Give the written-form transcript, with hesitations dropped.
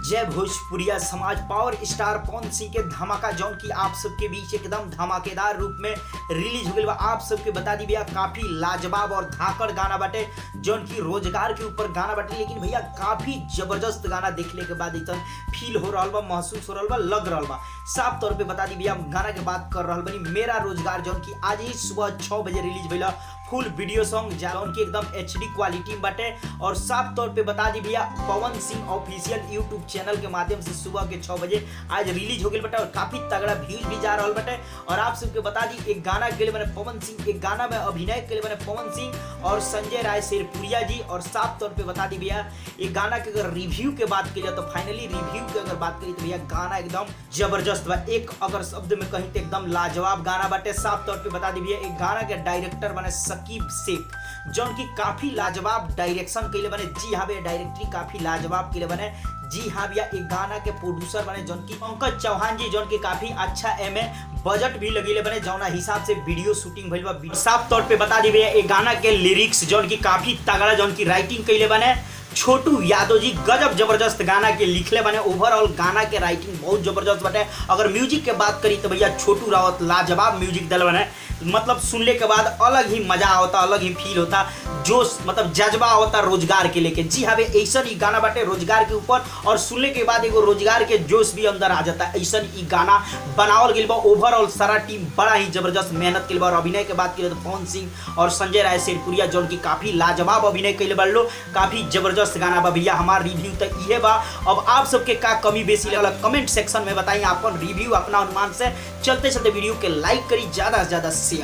जय भोजपुरिया समाज। पावर स्टार पवन सिंह के धमाका जौन की आप सबके बीच एकदम धमाकेदार रूप में रिलीज हो गई बा। आप सबके बता दी भैया काफी लाजवाब और धाकड़ गाना बाटे जौन की रोजगार के ऊपर गाना बाटे, लेकिन भैया काफी जबरदस्त गाना देखने के बाद इतना फील हो रहा बा, महसूस हो रहा बा, लग रहा बा। साफ तौर पे बता दी भैया गाना के बात कर रहा बनी मेरा रोजगार जौन की आज ही सुबह 6 बजे रिलीज भइला। फुल वीडियो सॉन्ग जौन की एकदम HD क्वालिटी बाटे और साफ तौर पे बता दी भैया Pawan Singh official YouTube channel के माध्यम से सुबह के 6 बजे आज रिलीज हो गई बटे और काफी तगड़ा व्यूज भी जा रहा बटे। और आप सबके बता दी एक गाना के लिए मैंने पवन सिंह, एक गाना में अभिनय के लिए मैंने पवन सिंह और संजय राय शेरपुरिया जी। और साफ तौर पे बता दी भैया एक गाना के अगर रिव्यू के बात की जाए तो फाइनली रिव्यू की अगर बात करी तो भैया गाना एकदम जबरदस्त बा। एक अगर शब्द में कहीं तो एकदम लाजवाब गाना बाटे। साफ तौर पे बता दी भैया एक गाना के डायरेक्टर बने सकीब शेख जौन की काफी लाजवाब डायरेक्शन के लिए बने। जी हाँ भैया डायरेक्टरी काफी लाजवाब के लिए बने। जी हाँ भैया एक गाना के प्रोड्यूसर बने जौन की पंकज चौहान जी, जौन की काफी अच्छा एमे बजट भी लगी बने जौना हिसाब से वीडियो शूटिंग भइल बा। साफ तौर पे बता दी भैया एक गाना के लिरिक्स जौन की काफी तगड़ा जौन की राइटिंग कैले बने छोटू यादव जी गजब जबरदस्त गाना के लिखले बने। ओवरऑल गाना के राइटिंग बहुत जबरदस्त बने। अगर म्यूजिक के बात करी तो भैया छोटू रावत लाजवाब म्यूजिक दल बने, मतलब सुनने के बाद अलग ही मजा होता, अलग ही फील होता, जोश मतलब जज्बा होता रोजगार के लेके। जी हाँ भाई ऐसा ही गाना बाटे रोजगार के ऊपर और सुनने के बाद एगो रोजगार के जोश भी अंदर आ जाता है। ऐसा ही गाना बनावल गई बा। ओवरऑल सारा टीम बड़ा ही जबरदस्त मेहनत के बा। और अभिनय के बात करें तो पवन सिंह और संजय राय शेरपुरिया जौन की काफी लाजवाब अभिनय कैले बा लोग, काफी जबरदस्त गाना बा। भैया हमार रिव्यू तो ये बा। अब आप सबके का कमी बेसी लगल कमेंट सेक्शन में बताइए अपन रिव्यू अपना अनुमान से। चलते चलते वीडियो के लाइक करी, ज्यादा से ज्यादा शेयर।